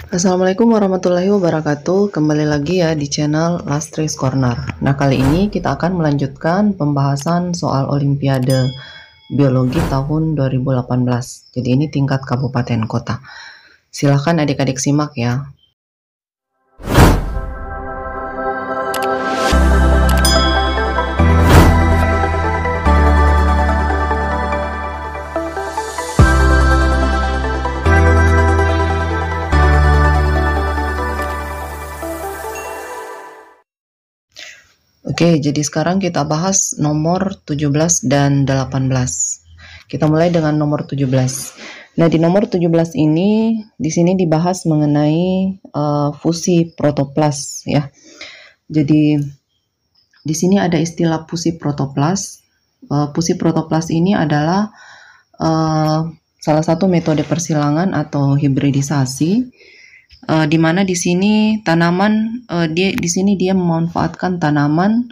Assalamualaikum warahmatullahi wabarakatuh. Kembali lagi ya di channel Lastris Corner. Nah, kali ini kita akan melanjutkan pembahasan soal Olimpiade Biologi tahun 2018. Jadi ini tingkat kabupaten kota. Silahkan adik-adik simak ya. Oke, jadi sekarang kita bahas nomor 17 dan 18. Kita mulai dengan nomor 17. Nah, di nomor 17 ini, di sini dibahas mengenai fusi protoplas ya. Jadi, di sini ada istilah fusi protoplas. Fusi protoplas ini adalah salah satu metode persilangan atau hibridisasi, di mana di sini tanaman dia memanfaatkan tanaman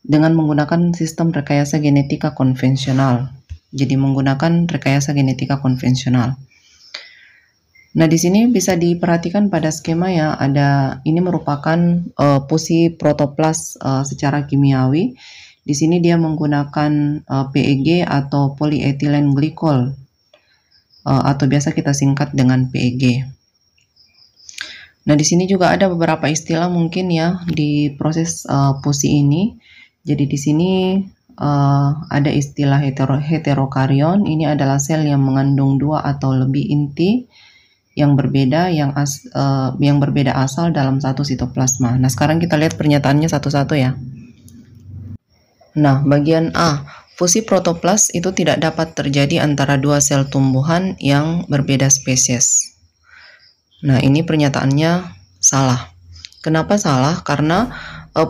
dengan menggunakan sistem rekayasa genetika konvensional. Jadi menggunakan rekayasa genetika konvensional. Nah, di sini bisa diperhatikan pada skema ya, ini merupakan fusi protoplas secara kimiawi. Di sini dia menggunakan PEG atau polyethylene glycol, atau biasa kita singkat dengan PEG. Nah, di sini juga ada beberapa istilah mungkin ya di proses fusi ini. Jadi di sini ada istilah heterokarion. Ini adalah sel yang mengandung 2 atau lebih inti yang berbeda yang berbeda asal dalam satu sitoplasma. Nah, sekarang kita lihat pernyataannya satu-satu ya. Nah, bagian A, fusi protoplas itu tidak dapat terjadi antara dua sel tumbuhan yang berbeda spesies. Nah, ini pernyataannya salah. Kenapa salah? Karena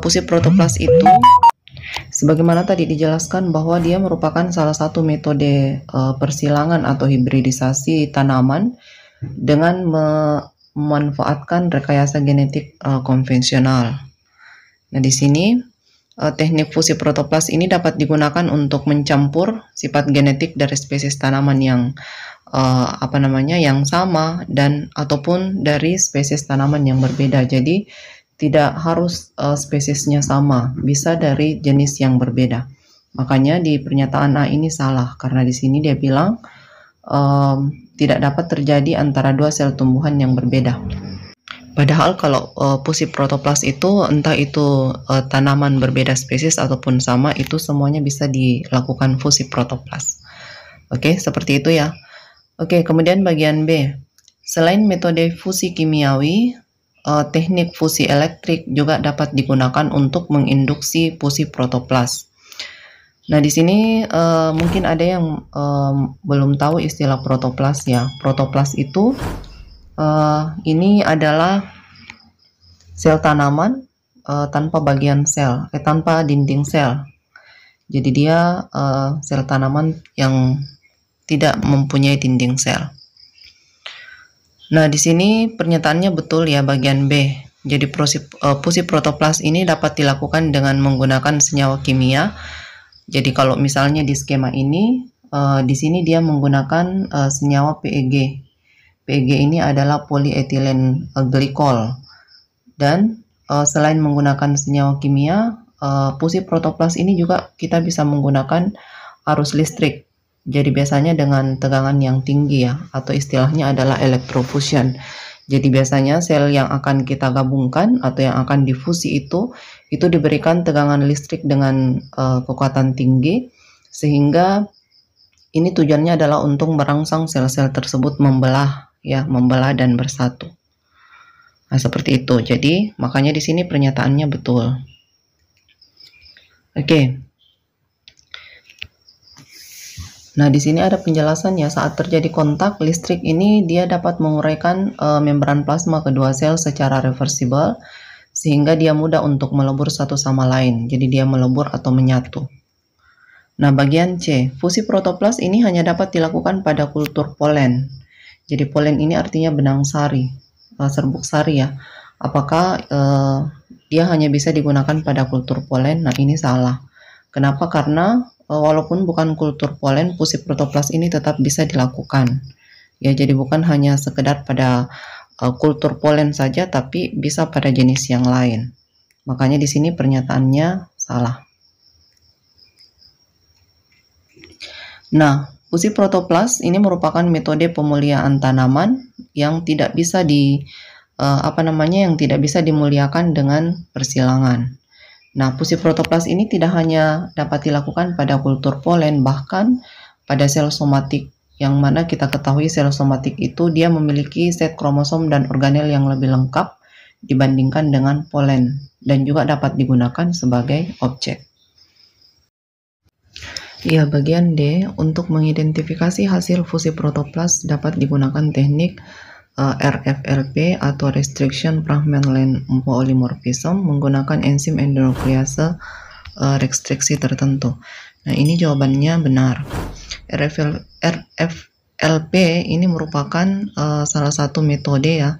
fusi protoplas itu, sebagaimana tadi dijelaskan bahwa dia merupakan salah satu metode persilangan atau hibridisasi tanaman dengan memanfaatkan rekayasa genetik konvensional. Nah, di sini teknik fusi protoplas ini dapat digunakan untuk mencampur sifat genetik dari spesies tanaman yang yang sama dan ataupun dari spesies tanaman yang berbeda. Jadi tidak harus spesiesnya sama, bisa dari jenis yang berbeda. Makanya di pernyataan A ini salah karena di sini dia bilang tidak dapat terjadi antara dua sel tumbuhan yang berbeda. Padahal kalau fusi protoplas itu entah itu tanaman berbeda spesies ataupun sama, itu semuanya bisa dilakukan fusi protoplas. Oke, seperti itu ya. Oke, kemudian bagian B. Selain metode fusi kimiawi, teknik fusi elektrik juga dapat digunakan untuk menginduksi fusi protoplas. Nah, di sini mungkin ada yang belum tahu istilah protoplas ya. Protoplas itu ini adalah sel tanaman tanpa bagian sel, tanpa dinding sel. Jadi dia sel tanaman yang tidak mempunyai dinding sel. Nah, di sini pernyataannya betul ya bagian B. Jadi fusi protoplas ini dapat dilakukan dengan menggunakan senyawa kimia. Jadi kalau misalnya di skema ini, di sini dia menggunakan senyawa PEG. PEG ini adalah polyethylene glycol. Dan selain menggunakan senyawa kimia, fusi protoplas ini juga kita bisa menggunakan arus listrik. Jadi biasanya dengan tegangan yang tinggi ya, atau istilahnya adalah electrofusion. Jadi biasanya sel yang akan kita gabungkan atau yang akan difusi itu diberikan tegangan listrik dengan kekuatan tinggi, sehingga ini tujuannya adalah untuk merangsang sel-sel tersebut membelah dan bersatu. Nah, seperti itu. Jadi makanya di sini pernyataannya betul. Oke. Nah, di sini ada penjelasannya. Saat terjadi kontak listrik ini, dia dapat menguraikan membran plasma kedua sel secara reversibel, sehingga dia mudah untuk melebur satu sama lain. Jadi dia melebur atau menyatu. Nah, bagian C, fusi protoplas ini hanya dapat dilakukan pada kultur polen. Jadi polen ini artinya benang sari, serbuk sari ya. Apakah dia hanya bisa digunakan pada kultur polen? Nah, ini salah. Kenapa? Karena walaupun bukan kultur polen, fusi protoplas ini tetap bisa dilakukan. Ya, jadi bukan hanya sekedar pada kultur polen saja, tapi bisa pada jenis yang lain. Makanya di sini pernyataannya salah. Nah, fusi protoplas ini merupakan metode pemuliaan tanaman yang tidak bisa yang tidak bisa dimuliakan dengan persilangan. Nah, fusi protoplas ini tidak hanya dapat dilakukan pada kultur polen, bahkan pada sel somatik, yang mana kita ketahui sel somatik itu dia memiliki set kromosom dan organel yang lebih lengkap dibandingkan dengan polen, dan juga dapat digunakan sebagai objek. Ya, bagian D, untuk mengidentifikasi hasil fusi protoplas dapat digunakan teknik RFLP atau Restriction Fragment Length Polymorphism menggunakan enzim endonuklease restriksi tertentu. Nah, ini jawabannya benar. RFLP ini merupakan salah satu metode ya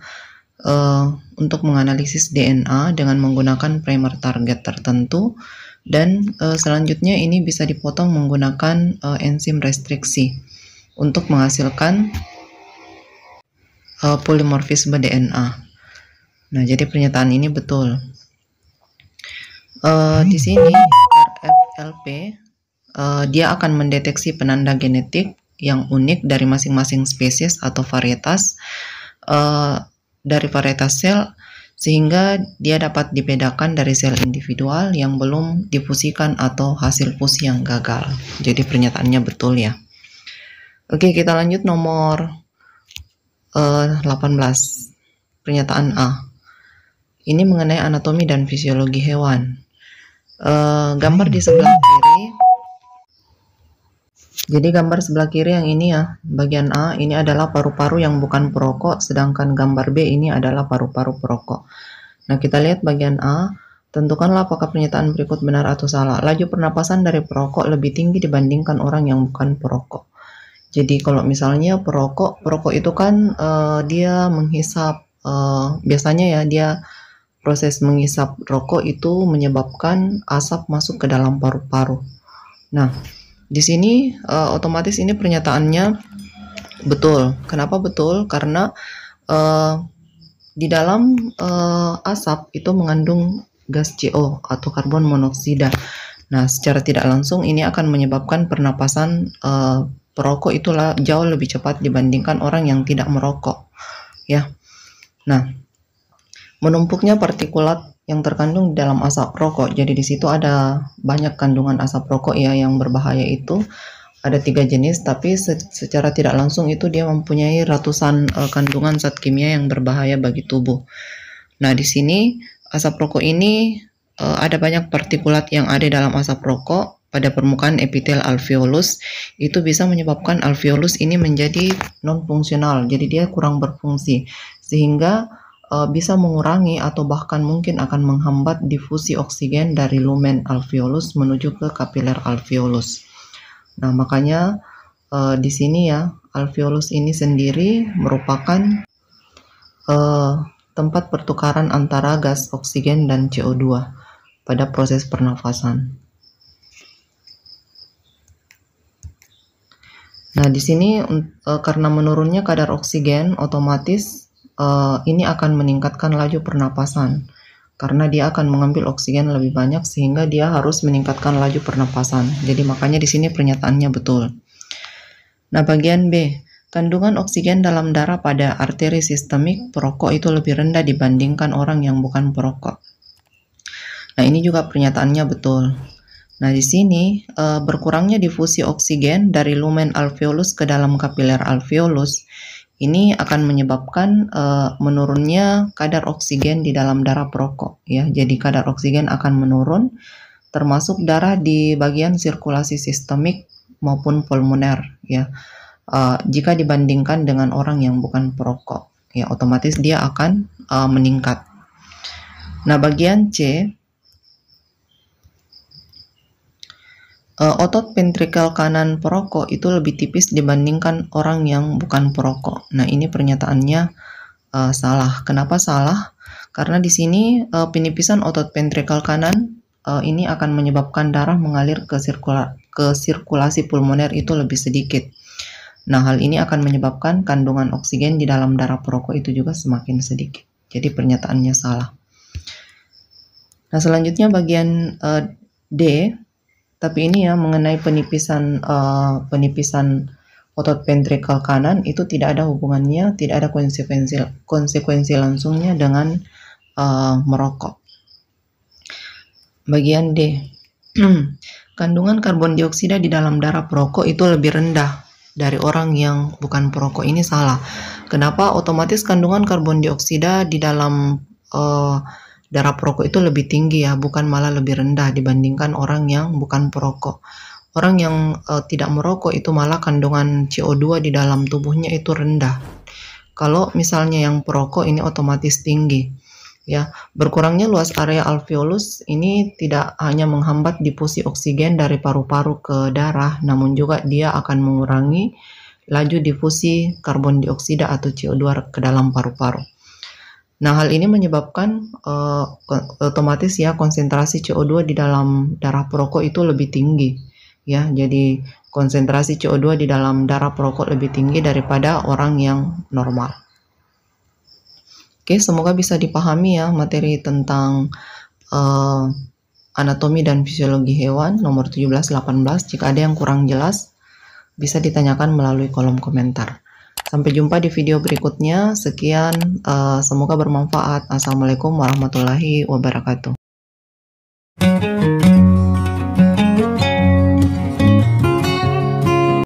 untuk menganalisis DNA dengan menggunakan primer target tertentu, dan selanjutnya ini bisa dipotong menggunakan enzim restriksi untuk menghasilkan polimorfisme DNA. Nah, jadi pernyataan ini betul. Di sini RFLP dia akan mendeteksi penanda genetik yang unik dari masing-masing spesies atau varietas dari varietas sel, sehingga dia dapat dibedakan dari sel individual yang belum difusikan atau hasil fusi yang gagal. Jadi pernyataannya betul ya. Oke, kita lanjut nomor 18. Pernyataan A. Ini mengenai anatomi dan fisiologi hewan. Gambar di sebelah kiri. Jadi gambar sebelah kiri yang ini ya, bagian A ini adalah paru-paru yang bukan perokok, sedangkan gambar B ini adalah paru-paru perokok. Nah, kita lihat bagian A. Tentukanlah apakah pernyataan berikut benar atau salah. Laju pernapasan dari perokok lebih tinggi dibandingkan orang yang bukan perokok. Jadi kalau misalnya perokok itu kan dia menghisap, biasanya ya dia proses menghisap rokok itu menyebabkan asap masuk ke dalam paru-paru. Nah, di sini otomatis ini pernyataannya betul. Kenapa betul? Karena di dalam asap itu mengandung gas CO atau karbon monoksida. Nah, secara tidak langsung ini akan menyebabkan pernapasan perokok itulah jauh lebih cepat dibandingkan orang yang tidak merokok, ya. Nah, menumpuknya partikulat yang terkandung di dalam asap rokok. Jadi di situ ada banyak kandungan asap rokok ya yang berbahaya itu. Ada 3 jenis, tapi secara tidak langsung itu dia mempunyai ratusan kandungan zat kimia yang berbahaya bagi tubuh. Nah, di sini asap rokok ini ada banyak partikulat yang ada dalam asap rokok pada permukaan epitel alveolus, itu bisa menyebabkan alveolus ini menjadi non-fungsional, jadi dia kurang berfungsi, sehingga bisa mengurangi atau bahkan mungkin akan menghambat difusi oksigen dari lumen alveolus menuju ke kapiler alveolus. Nah, makanya di sini ya, alveolus ini sendiri merupakan tempat pertukaran antara gas oksigen dan CO2 pada proses pernafasan. Nah, di sini karena menurunnya kadar oksigen, otomatis ini akan meningkatkan laju pernapasan. Karena dia akan mengambil oksigen lebih banyak sehingga dia harus meningkatkan laju pernapasan. Jadi makanya di sini pernyataannya betul. Nah, bagian B, kandungan oksigen dalam darah pada arteri sistemik perokok itu lebih rendah dibandingkan orang yang bukan perokok. Nah, ini juga pernyataannya betul. Nah, di sini berkurangnya difusi oksigen dari lumen alveolus ke dalam kapiler alveolus ini akan menyebabkan menurunnya kadar oksigen di dalam darah perokok ya. Jadi kadar oksigen akan menurun termasuk darah di bagian sirkulasi sistemik maupun pulmoner ya. Jika dibandingkan dengan orang yang bukan perokok ya, otomatis dia akan meningkat. Nah, bagian C, otot ventrikel kanan perokok itu lebih tipis dibandingkan orang yang bukan perokok. Nah, ini pernyataannya salah. Kenapa salah? Karena di sini penipisan otot ventrikel kanan ini akan menyebabkan darah mengalir ke sirkulasi pulmoner itu lebih sedikit. Nah, hal ini akan menyebabkan kandungan oksigen di dalam darah perokok itu juga semakin sedikit. Jadi pernyataannya salah. Nah, selanjutnya bagian D, tapi ini ya mengenai penipisan otot ventrikel kanan itu tidak ada hubungannya, tidak ada konsekuensi langsungnya dengan merokok. Bagian D. Kandungan karbon dioksida di dalam darah perokok itu lebih rendah dari orang yang bukan perokok. Ini salah. Kenapa? Otomatis kandungan karbon dioksida di dalam darah perokok itu lebih tinggi ya, bukan malah lebih rendah dibandingkan orang yang bukan perokok. Orang yang tidak merokok itu malah kandungan CO2 di dalam tubuhnya itu rendah. Kalau misalnya yang perokok ini otomatis tinggi. Ya, berkurangnya luas area alveolus ini tidak hanya menghambat difusi oksigen dari paru-paru ke darah, namun juga dia akan mengurangi laju difusi karbon dioksida atau CO2 ke dalam paru-paru. Nah, hal ini menyebabkan otomatis ya konsentrasi CO2 di dalam darah perokok itu lebih tinggi. Ya, jadi konsentrasi CO2 di dalam darah perokok lebih tinggi daripada orang yang normal. Oke, semoga bisa dipahami ya materi tentang anatomi dan fisiologi hewan nomor 17-18. Jika ada yang kurang jelas, bisa ditanyakan melalui kolom komentar. Sampai jumpa di video berikutnya. Sekian, semoga bermanfaat. Assalamualaikum warahmatullahi wabarakatuh.